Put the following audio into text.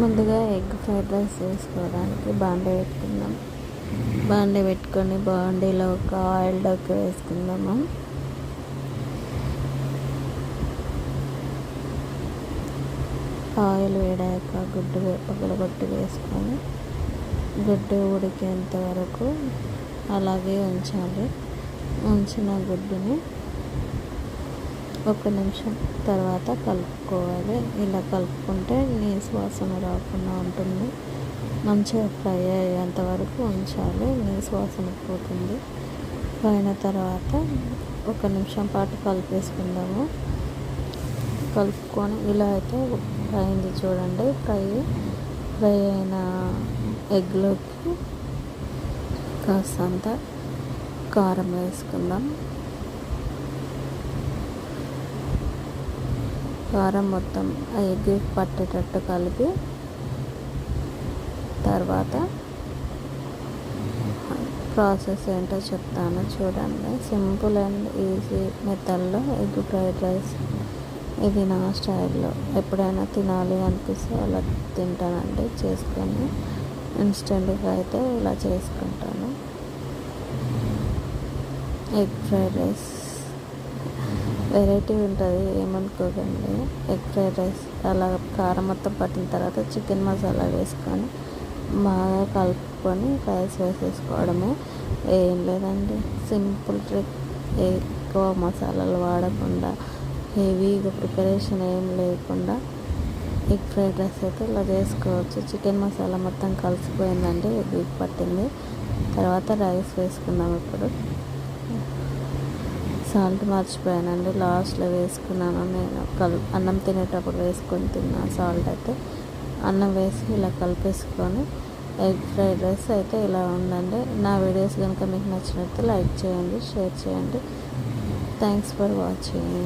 ముందుగా egg fried rice చేసుకోవడానికి బాండీ పెట్టుకుందాం. బాండీ పెట్టుకొని బాండీలో ఒక ఆయిల్ డొక్క వేసుకుందాము. ఆయిల్ వేడాక గుడ్డు పగలగొట్టి వేసుకొని గుడ్డు ఉడికేంత వరకు అలాగే ఉంచాలి. ఉంచిన గుడ్డుని 1 నిమిషం తర్వాత కలుపుకోవాలి. ఇలా కలుపుకుంటే నీసు వాసన రాకుండా ఉంటుంది. మంచిగా ఫ్రై అయ్యేంత వరకు ఉంచాలి, నీసు వాసన పోతుంది. అయిన తర్వాత 1 నిమిషం పాటు కలిపేసుకుందాము. కలుపుకొని ఇలా అయితే అయింది చూడండి. ఫ్రై అయిన ఎగ్లోకి కాస్తంత కారం వేసుకుందాం. కారం మొత్తం ఆ ఎగ్ పట్టేటట్టు కలిపి తర్వాత ప్రాసెస్ ఏంటో చెప్తాను చూడండి. సింపుల్ అండ్ ఈజీ మెథడ్లో ఎగ్ ఫ్రైడ్ రైస్. ఇది నా స్టైల్లో. ఎప్పుడైనా తినాలి అనిపిస్తే అలా తింటానండి చేసుకొని. ఇన్స్టెంట్గా అయితే ఇలా చేసుకుంటాను. ఎగ్ ఫ్రైడ్ రైస్ వెరైటీ ఉంటుంది, ఏమనుకోకండి. ఎగ్ ఫ్రైడ్ రైస్ అలా కారం మొత్తం పట్టిన తర్వాత చికెన్ మసాలా వేసుకొని బాగా కలుపుకొని రైస్ వేసేసుకోవడమే. ఏం లేదండి, సింపుల్ ట్రిక్. ఎక్కువ మసాలాలు వాడకుండా, హెవీగా ప్రిపరేషన్ ఏం లేకుండా ఎగ్ ఫ్రైడ్ రైస్ అయితే ఇలా చేసుకోవచ్చు. చికెన్ మసాలా మొత్తం కలిసిపోయిందండి, ఎగ్ పట్టింది. తర్వాత రైస్ వేసుకుందాం. ఇప్పుడు సాల్ట్ మర్చిపోయానండి, లాస్ట్లో వేసుకున్నాను. నేను అన్నం తినేటప్పుడు వేసుకొని తిన్నా సాల్ట్. అయితే అన్నం వేసి ఇలా కలిపేసుకొని ఎగ్ ఫ్రైడ్ రైస్ అయితే ఇలా ఉందండి. నా వీడియోస్ కనుక మీకు నచ్చినట్టు లైక్ చేయండి, షేర్ చేయండి. Thanks for watching.